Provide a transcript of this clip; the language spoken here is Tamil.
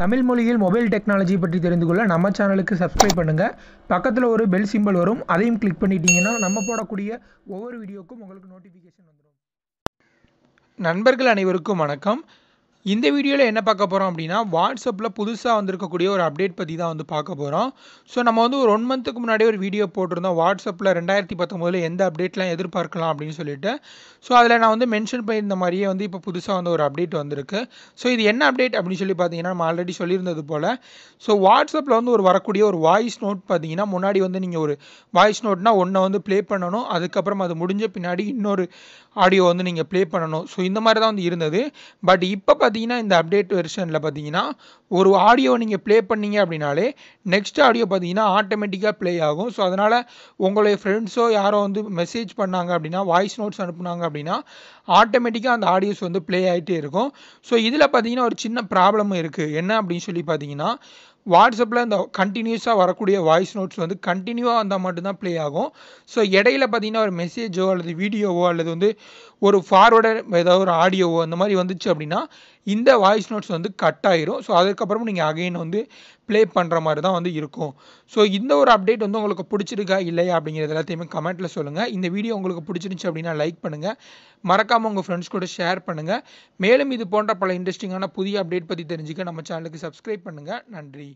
தமிழ் மொழியில் மொபைல் டெக்னாலஜி பற்றி தெரிந்து கொள்ள நம்ம சேனலுக்கு சப்ஸ்கிரைப் பண்ணுங்கள். பக்கத்தில் ஒரு பெல் சிம்பல் வரும், அதையும் கிளிக் பண்ணிட்டீங்கன்னா நம்ம போடக்கூடிய ஒவ்வொரு வீடியோக்கும் உங்களுக்கு நோட்டிஃபிகேஷன் வந்துடும். நண்பர்கள் அனைவருக்கும் வணக்கம். இந்த வீடியோவில் என்ன பார்க்க போகிறோம் அப்படின்னா, வாட்ஸ்அப்பில் புதுசாக வந்திருக்கக்கூடிய ஒரு அப்டேட் பற்றி தான் வந்து பார்க்க போகிறோம். ஸோ நம்ம வந்து ஒரு 1 மந்த்துக்கு முன்னாடி ஒரு வீடியோ போட்டிருந்தோம், வாட்ஸ்அப்பில் 2019 எந்த அப்டேட்லாம் எதிர்பார்க்கலாம் அப்படின்னு சொல்லிட்டு. ஸோ அதில் நான் வந்து மென்ஷன் பண்ணியிருந்த மாதிரியே வந்து இப்போ புதுசாக வந்து ஒரு அப்டேட் வந்திருக்கு. ஸோ இது என்ன அப்டேட் அப்படின்னு சொல்லி பார்த்தீங்கன்னா, நம்ம ஆல்ரெடி சொல்லியிருந்தது போல், ஸோ வாட்ஸ்அப்பில் வந்து வரக்கூடிய ஒரு வாய்ஸ் நோட் பார்த்தீங்கன்னா, முன்னாடி வந்து நீங்கள் ஒரு வாய்ஸ் நோட்னா ஒன்றை வந்து ப்ளே பண்ணணும், அதுக்கப்புறம் அது முடிஞ்ச பின்னாடி இன்னொரு ஆடியோ வந்து நீங்கள் ப்ளே பண்ணணும். ஸோ இந்த மாதிரி தான் வந்து இருந்தது. பட் இப்போ பார்த்தீங்கன்னா, இந்த அப்டேட் வெர்ஷனில் பார்த்தீங்கன்னா, ஒரு ஆடியோ நீங்கள் ப்ளே பண்ணீங்க அப்படின்னாலே நெக்ஸ்ட் ஆடியோ பார்த்தீங்கன்னா ஆட்டோமேட்டிக்காக ப்ளே ஆகும். ஸோ அதனால் உங்களுடைய ஃப்ரெண்ட்ஸோ யாரோ வந்து மெசேஜ் பண்ணாங்க அப்படின்னா, வாய்ஸ் நோட்ஸ் அனுப்புனாங்க அப்படின்னா ஆட்டோமேட்டிக்காக அந்த ஆடியோஸ் வந்து ப்ளே ஆகிட்டே இருக்கும். ஸோ இதில் பார்த்தீங்கன்னா ஒரு சின்ன ப்ராப்ளமும் இருக்குது. என்ன அப்படின்னு சொல்லி பார்த்தீங்கன்னா, வாட்ஸ்அப்பில் இந்த கண்டினியூஸாக வரக்கூடிய வாய்ஸ் நோட்ஸ் வந்து கண்டினியூவாக வந்தால் மட்டும்தான் ப்ளே ஆகும். ஸோ இடையில பார்த்தீங்கன்னா ஒரு மெசேஜோ அல்லது வீடியோவோ அல்லது வந்து ஒரு ஃபார்வர்டர் ஏதாவது ஒரு ஆடியோவோ அந்த மாதிரி வந்துச்சு அப்படின்னா இந்த வாய்ஸ் நோட்ஸ் வந்து கட் ஆயிரும். ஸோ அதுக்கப்புறம் நீங்கள் அகைன் வந்து ப்ளே பண்ணுற மாதிரி தான் வந்து இருக்கும். ஸோ இந்த ஒரு அப்டேட் வந்து உங்களுக்கு பிடிச்சிருக்கா இல்லையா அப்படிங்கிறது எல்லாத்தையுமே கமெண்ட்டில் சொல்லுங்கள். இந்த வீடியோ உங்களுக்கு பிடிச்சிருந்துச்சு அப்படின்னா லைக் பண்ணுங்கள், மறக்காமல் உங்கள் ஃப்ரெண்ட்ஸ் கூட ஷேர் பண்ணுங்கள். மேலும் இது போன்ற பல இன்ட்ரெஸ்டிங்கான புதிய அப்டேட் பற்றி தெரிஞ்சுக்க நம்ம சேனலுக்கு சப்ஸ்கிரைப் பண்ணுங்கள். நன்றி.